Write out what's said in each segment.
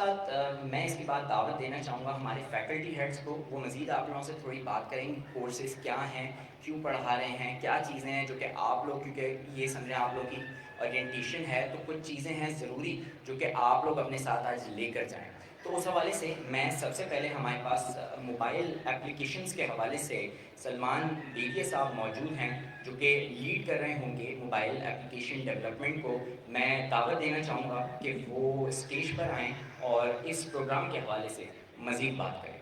ساتھ میں اس کی بات دعوت دینا چاہوں گا ہمارے فیکلٹی ہیڈس کو. وہ مزید آپ لوگوں سے تھوڑی بات کریں گے کورسز کیا ہیں, کیوں پڑھا رہے ہیں, کیا چیزیں ہیں جو کہ آپ لوگ, کیونکہ یہ سمجھیں آپ لوگ کی اورینٹیشن ہے تو کچھ چیزیں ہیں ضروری جو کہ آپ لوگ اپنے ساتھ آج لے کر جائیں. تو اس حوالے سے میں سب سے پہلے ہمارے پاس موبائل اپلیکیشنز کے حوالے سے سلمان بیگے صاحب موجود ہیں جو کہ لیڈ کر رہے ہوں گے موبائل اپلیکیشن ڈیولپمنٹ کو. میں دعوت دینا چاہوں گا کہ وہ اسٹیج پر آئیں اور اس پروگرام کے حوالے سے مزید بات کریں.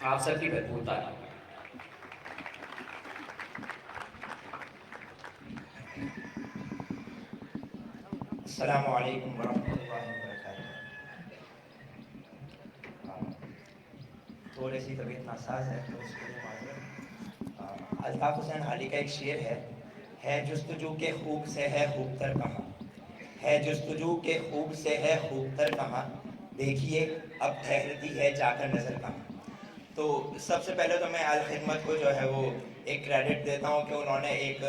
آپ سب کی بھرپور تعریف. السلام علیکم ورحمۃ اللہ وبرکاتہ. تھوڑی سی طبیعت ناساز ہے تو اس کے لیے معذرت. الطاف حسین علی کا ایک شعر ہے جستجو کے خوب سے ہے خوب تر کہاں, ہے جستجو کے خوب سے ہے خوب تر کہاں, دیکھیے اب ٹھہرتی ہے جا کر نظر کہاں. تو سب سے پہلے تو میں الخدمت کو جو ہے وہ ایک کریڈٹ دیتا ہوں کہ انہوں نے ایک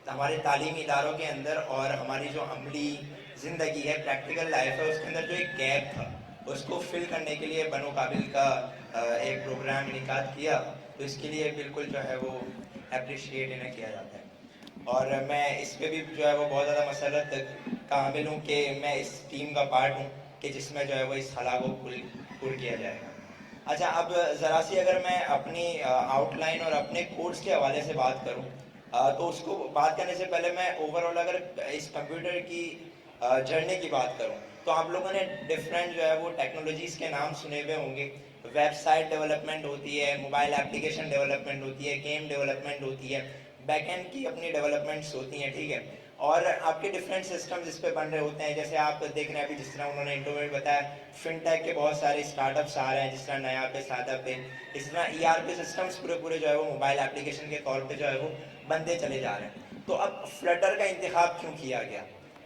ہمارے تعلیمی اداروں کے اندر اور ہماری جو عملی زندگی ہے, پریکٹیکل لائف ہے, اس کے اندر جو ایک گیپ تھا اس کو فل کرنے کے لیے بنو قابل کا ایک پروگرام انعقاد کیا. تو اس کے لیے بالکل جو ہے وہ اپریشیٹ انہیں کیا جاتا ہے. اور میں اس پہ بھی جو ہے وہ بہت زیادہ مسرت کا حامل ہوں کہ میں اس ٹیم کا پارٹ ہوں کہ جس میں جو ہے وہ اس خلا کو پر کیا جائے گا. اچھا, اب ذرا سی اگر میں اپنی آؤٹ لائن اور اپنے کورس کے حوالے سے بات کروں تو اس کو بات کرنے سے پہلے میں اوور آل اگر اس کمپیوٹر کی جرنی کی بات کروں تو آپ لوگوں نے ڈفرینٹ جو ہے وہ ٹیکنالوجیز کے نام سنے ہوئے ہوں گے. ویب سائٹ ڈیولپمنٹ ہوتی ہے, موبائل اپلیکیشن ڈیولپمنٹ ہوتی ہے, گیم ڈیولپمنٹ ہوتی ہے, بیک اینڈ کی اپنی ڈیولپمنٹس ہوتی ہیں, ٹھیک ہے. اور آپ کے ڈفرینٹ سسٹمز اس پہ بن رہے ہوتے ہیں. جیسے آپ دیکھ رہے ہیں ابھی جس طرح انہوں نے انٹرو میں بتایا, فن ٹیک کے بہت سارے اسٹارٹ اپس آ رہے ہیں, جس طرح نیا پہ سادہ پہ, اس طرح ای آر پی سسٹمس پورے جو ہے وہ موبائل اپلیکیشن کے طور پہ جو ہے وہ بنتے چلے جا رہے ہیں. تو اب فلٹر کا انتخاب کیوں کیا گیا؟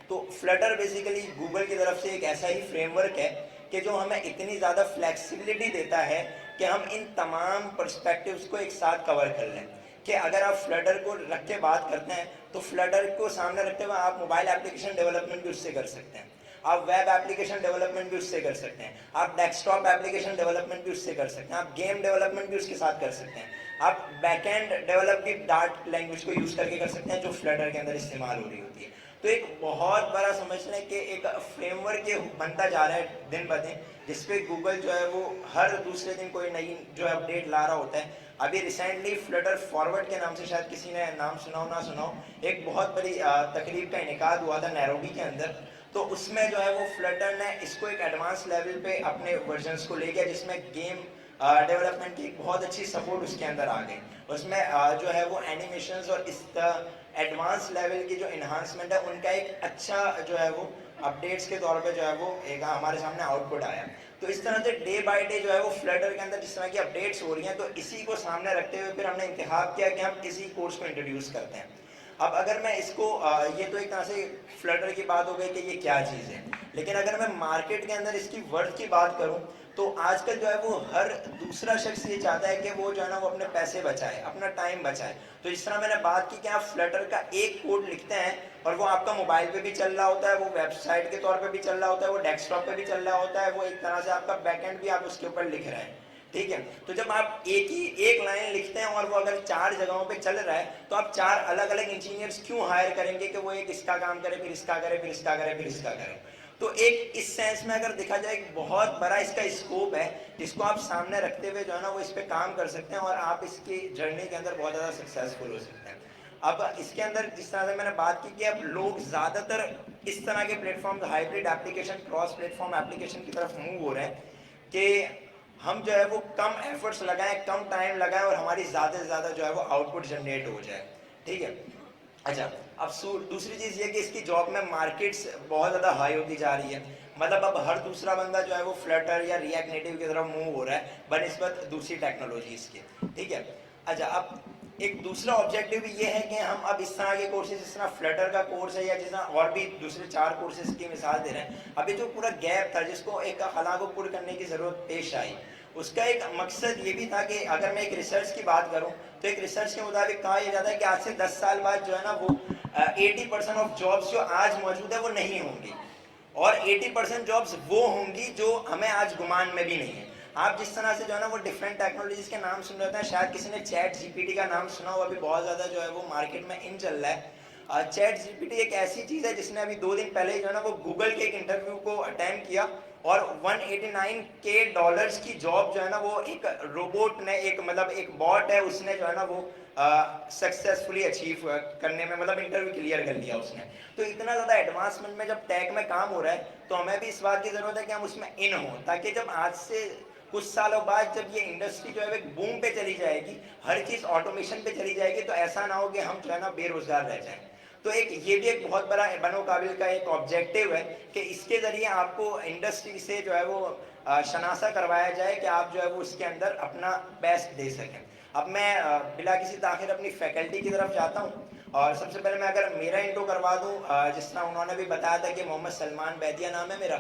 تو فلٹر بیسیکلی گوگل کی طرف سے ایک ایسا ہی فریم ورک ہے کہ جو ہمیں اتنی زیادہ فلیکسیبلٹی دیتا ہے کہ ہم ان تمام پرسپیکٹیوز کو ایک ساتھ کور کر لیں. کہ اگر آپ فلٹر کو رکھ کے بات کرتے ہیں تو فلٹر کو سامنے رکھتے ہوئے آپ موبائل اپلیکیشن ڈیولپمنٹ بھی اس سے کر سکتے ہیں, آپ ویب اپلیکیشن ڈیولپمنٹ بھی اس سے کر سکتے ہیں, آپ ڈیسک ٹاپ اپلیکیشن ڈیولپمنٹ بھی اس سے کر سکتے ہیں, آپ گیم ڈیولپمنٹ بھی اس کے ساتھ کر سکتے ہیں, آپ بیک اینڈ ڈیولپ بھی ڈارٹ لینگویج کو یوز کر کے کر سکتے ہیں جو فلٹر کے اندر استعمال ہو رہی ہوتی ہے. تو ایک بہت بڑا سمجھ لیں کہ ایک فریم ورک بنتا جا رہا ہے دن بہ دن, جس پہ گوگل جو ہے وہ ہر دوسرے دن کوئی نئی جو ہے اپڈیٹ لا رہا ہوتا ہے. ابھی ریسنٹلی فلٹر فارورڈ کے نام سے شاید کسی نے نام سنا ہو نہ سنا ہو, ایک بہت بڑی تقریب کا انعقاد ہوا تھا نیروبی کے اندر. تو اس میں جو ہے وہ فلٹر نے اس کو ایک ایڈوانس لیول پہ اپنے ورژنس کو لے گیا, جس میں گیم ڈیولپمنٹ کی ایک بہت اچھی سپورٹ اس کے اندر آ گئی. اس میں جو ہے وہ اینیمیشنز اور اس ایڈوانس لیول کی جو انہانسمنٹ ہے ان کا ایک اچھا جو ہے وہ اپڈیٹس کے طور پہ جو ہے وہ ایک ہمارے سامنے آؤٹ پٹ آیا. تو اس طرح سے ڈے بائی ڈے جو ہے وہ فلٹر کے اندر جس طرح کی اپڈیٹس ہو رہی ہیں, تو اسی کو سامنے رکھتے ہوئے پھر ہم نے انتخاب کیا کہ ہم اسی کورس کو انٹروڈیوس کرتے ہیں. اب اگر میں اس کو یہ تو ایک طرح سے فلٹر کی بات ہو گئی کہ یہ کیا چیز ہے, لیکن اگر میں مارکیٹ کے اندر اس کی ورتھ کی بات کروں تو آج کل جو ہے وہ ہر دوسرا شخص یہ چاہتا ہے کہ وہ جو ہے نا وہ اپنے پیسے بچائے, اپنا ٹائم بچائے. تو جس طرح میں نے بات کی کہ آپ فلٹر کا ایک کوڈ لکھتے ہیں اور وہ آپ کا موبائل پہ بھی چل رہا ہوتا ہے, وہ ویب سائٹ کے طور پہ بھی چل رہا ہوتا ہے, وہ ڈیسک ٹاپ پہ بھی چل رہا ہوتا ہے, وہ ایک طرح سے آپ کا بیک اینڈ بھی آپ اس کے اوپر لکھ رہے ہیں, ٹھیک ہے. تو جب آپ ایک لائن لکھتے ہیں اور وہ اگر 4 جگہوں پہ چل رہا ہے تو آپ 4 الگ الگ انجینئرز کیوں ہائر کریں گے کہ وہ ایک اس کا کام کرے, پھر اس کا کرے, پھر اس کا کرے, پھر اس کا کرے. تو ایک اس سینس میں اگر دیکھا جائے ایک بہت بڑا اس کا اسکوپ ہے جس کو آپ سامنے رکھتے ہوئے جو ہے نا وہ اس پہ کام کر سکتے ہیں اور آپ اس کی جرنی کے اندر بہت زیادہ سکسیزفل ہو سکتے ہیں. اب اس کے اندر جس طرح سے میں نے بات کی کہ اب لوگ زیادہ تر اس طرح کے plate form hybrid application, cross plate form application کی طرف موو ہو رہے ہیں کہ ہم جو ہے وہ کم ایفرٹس لگائیں, کم ٹائم لگائیں اور ہماری زیادہ سے زیادہ جو ہے وہ آؤٹ پٹ جنریٹ ہو جائے, ٹھیک ہے. اچھا, اب دوسری چیز یہ کہ اس کی جاب میں مارکیٹس بہت زیادہ ہائی ہوتی جا رہی ہے. مطلب اب ہر دوسرا بندہ جو ہے وہ فلٹر یا ریئیکٹ نیٹو کی طرف موو ہو رہا ہے بنسبت دوسری ٹیکنالوجیز کے, ٹھیک ہے. اچھا, اب ایک دوسرا آبجیکٹیو بھی یہ ہے کہ ہم اب اس طرح کے کورسز, جس طرح فلٹر کا کورس ہے یا جس طرح اور بھی دوسرے 4 کورسز کی مثال دے رہے ہیں, ابھی جو پورا گیپ تھا جس کو ایک خلا کو پر کرنے کی ضرورت پیش آئی, اس کا ایک مقصد یہ بھی تھا کہ اگر میں ایک ریسرچ کی بات کروں تو ایک ریسرچ کے مطابق کہا یہ جاتا ہے کہ آج سے 10 سال بعد جو ہے نا وہ 80% آف جابس جو آج موجود ہے وہ نہیں ہوں گی. اور 80% جابس وہ ہوں گی جو ہمیں آج گمان میں بھی نہیں ہے. آپ جس طرح سے جو ہے نا وہ ڈفرینٹ ٹیکنالوجیز کے نام سن رہے ہیں, شاید کسی نے چیٹ جی پی ٹی کا نام سنا ہو, ابھی بہت زیادہ جو ہے وہ مارکیٹ میں ان چل رہا ہے. چیٹ جی پی ٹی ایک ایسی چیز ہے جس نے ابھی 2 دن پہلے جو ہے نا وہ گوگل کے ایک انٹرویو کو اٹینڈ کیا, اور $189K کی جاب جو ہے نا وہ ایک روبوٹ نے, ایک مطلب ایک باٹ ہے, اس نے جو ہے نا وہ سکسیزفلی اچیو کرنے میں مطلب انٹرویو کلیئر کر لیا اس نے. تو اتنا زیادہ ایڈوانسمنٹ میں جب ٹیک میں کام ہو رہا ہے تو ہمیں بھی اس بات کی ضرورت ہے کہ ہم اس میں ان ہوں, تاکہ جب آج سے کچھ سالوں بعد جب یہ انڈسٹری جو ہے ایک بوم پہ چلی جائے گی, ہر چیز آٹومیشن پہ چلی جائے گی, تو ایسا نہ ہو کہ ہم جو ہے نا بے روزگار رہ جائیں. تو ایک یہ بھی ایک بہت بڑا بنو قابل کا ایک آبجیکٹیو ہے کہ اس کے ذریعے آپ کو انڈسٹری سے جو ہے وہ شناسہ کروایا جائے کہ آپ جو ہے وہ اس کے اندر اپنا بیسٹ دے سکیں. اب میں بلا کسی تاخیر اپنی فیکلٹی کی طرف جاتا ہوں, اور سب سے پہلے میں اگر میرا انٹرو کروا دوں, جس طرح انہوں نے بھی بتایا تھا کہ محمد سلمان بیدیہ نام ہے میرا,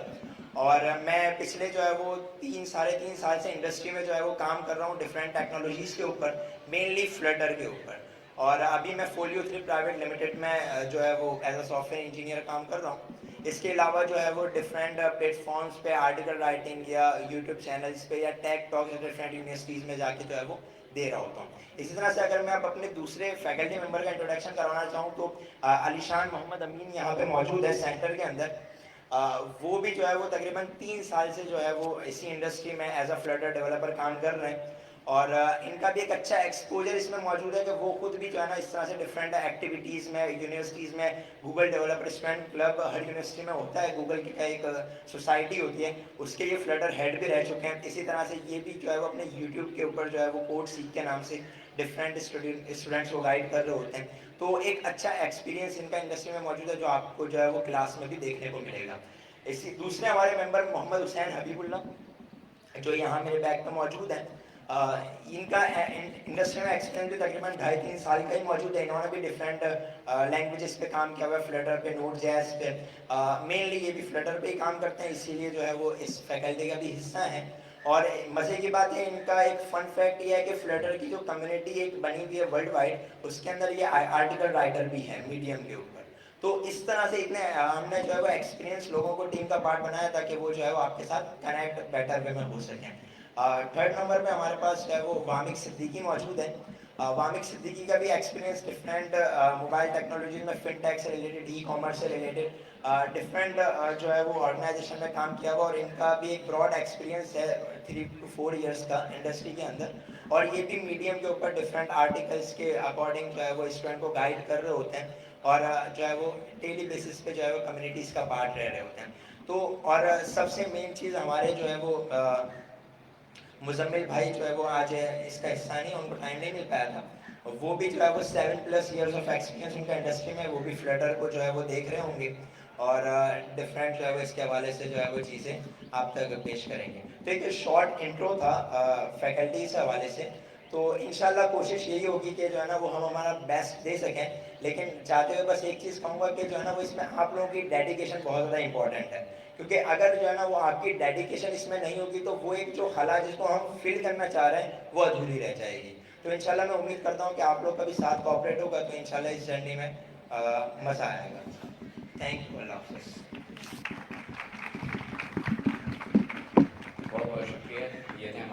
اور میں پچھلے جو ہے وہ 3 سال سے انڈسٹری میں جو ہے وہ کام کر رہا ہوں ڈفرینٹ ٹیکنالوجیز کے اوپر, مینلی فلٹر کے اوپر. اور ابھی میں فولیو 3 پرائیویٹ لمیٹڈ میں جو ہے وہ ایز اے سافٹ ویئر انجینئر کام کر رہا ہوں. اس کے علاوہ جو ہے وہ ڈفرینٹ پلیٹ فارمس پہ آرٹیکل رائٹنگ یا یوٹیوب چینلس پہ یا ٹیک ٹاک ڈفرینٹ یونیورسٹیز میں جا کے جو ہے وہ دے رہا ہوتا ہوں. اسی طرح سے اگر میں اب اپنے دوسرے فیکلٹی ممبر کا انٹروڈکشن کروانا چاہوں تو علی شان محمد امین یہاں پہ موجود ہے سینٹر کے اندر. وہ بھی جو ہے وہ تقریباً 3 سال سے جو ہے وہ اسی انڈسٹری میں ایز اے فلٹر ڈیولپر کام کر رہے ہیں, اور ان کا بھی ایک اچھا ایکسپوجر اس میں موجود ہے کہ وہ خود بھی جو ہے نا اس طرح سے ڈفرینٹ ایکٹیویٹیز میں یونیورسٹیز میں, گوگل ڈیولپر اسٹوڈنٹ کلب ہر یونیورسٹی میں ہوتا ہے, گوگل کی کا ایک سوسائٹی ہوتی ہے, اس کے یہ فلٹر ہیڈ بھی رہ چکے ہیں. اسی طرح سے یہ بھی جو ہے وہ اپنے یوٹیوب کے اوپر جو ہے وہ کوڈ سیکھ کے نام سے ڈفرینٹ اسٹوڈنٹس کو گائڈ کر رہے ہوتے ہیں. تو ایک اچھا ایکسپیرینس ان کا انڈسٹری میں موجود ہے جو آپ کو جو ہے وہ کلاس میں بھی دیکھنے کو ملے گا. اسی دوسرے ہمارے ممبر محمد حسین حبیب اللہ جو یہاں میرے بیک پہ موجود ہیں, ان کا انڈسٹری میں ایکسپیرینس بھی تقریباً 2.5-3 سال کا ہی موجود ہے. انہوں نے بھی ڈفرینٹ لینگویجز پہ کام کیا ہوا ہے, فلٹر پہ, نوڈ جیز پہ, مینلی یہ بھی فلٹر پہ ہی کام کرتے ہیں, اسی لیے جو ہے وہ اس فیکلٹی کا بھی حصہ ہیں. اور مزے کی بات ہے ان کا ایک فن فیکٹ یہ ہے کہ فلٹر کی جو کمیونٹی ایک بنی ہوئی ہے ورلڈ وائڈ, اس کے اندر یہ آرٹیکل رائٹر بھی ہے میڈیم کے اوپر. تو اس طرح سے اتنے ہم نے جو ہے وہ ایکسپیرینس لوگوں کو ٹیم کا پارٹ بنایا تاکہ وہ جو ہے وہ آپ کے ساتھ کنیکٹ بیٹر وے میں ہو سکیں. 3rd نمبر پہ ہمارے پاس جو ہے وہ وامق صدیقی موجود ہے. وامق صدیقی کا بھی ایکسپیرینس ڈفرینٹ موبائل ٹیکنالوجی میں, فن ٹیک سے ریلیٹڈ, ای کامرس سے ریلیٹڈ ڈفرینٹ جو ہے وہ آرگنائزیشن میں کام کیا ہوا, اور ان کا بھی ایک براڈ ایکسپیرینس ہے 3 to 4 ایئرس کا انڈسٹری کے اندر. اور یہ بھی میڈیم کے اوپر ڈفرینٹ آرٹیکلس کے اکارڈنگ جو ہے وہ اسٹوڈنٹ کو گائڈ کر رہے ہوتے ہیں, اور جو ہے وہ ڈیلی بیسس پہ جو ہے وہ کمیونٹیز کا پارٹ رہ رہے ہوتے ہیں. تو اور سب سے مین چیز ہمارے جو ہے وہ مزمل بھائی جو ہے وہ آج اس کا حصہ نہیں, ان کو ٹائم نہیں مل پایا تھا, وہ بھی جو ہے وہ 7+ ایئرس آف ایکسپیرینس ان کا انڈسٹری میں, وہ بھی فلٹر کو جو ہے وہ دیکھ رہے ہوں گے, اور ڈفرینٹ جو ہے وہ اس کے حوالے سے جو ہے وہ چیزیں آپ تک پیش کریں گے. تو ایک شارٹ انٹرو تھا فیکلٹی سے حوالے سے. تو انشاءاللہ کوشش یہی ہوگی کہ جو ہے نا وہ ہم ہمارا بیسٹ دے سکیں, لیکن چاہتے ہوئے بس ایک چیز کہوں گا کہ جو ہے نا وہ اس میں آپ لوگوں کی ڈیڈیکیشن بہت زیادہ امپورٹنٹ ہے, کیونکہ اگر جو ہے نا وہ آپ کی ڈیڈیکیشن اس میں نہیں ہوگی تو وہ ایک جو خلا جس کو ہم فل کرنا چاہ رہے ہیں وہ ادھوری رہ جائے گی. تو انشاءاللہ میں امید کرتا ہوں کہ آپ لوگ کا بھی ساتھ کوآپریٹ ہوگا, تو انشاءاللہ اس جرنی میں مزہ آئے گا. تھینک یو, اللہ حافظ. بہت بہت شکریہ. یہ تھے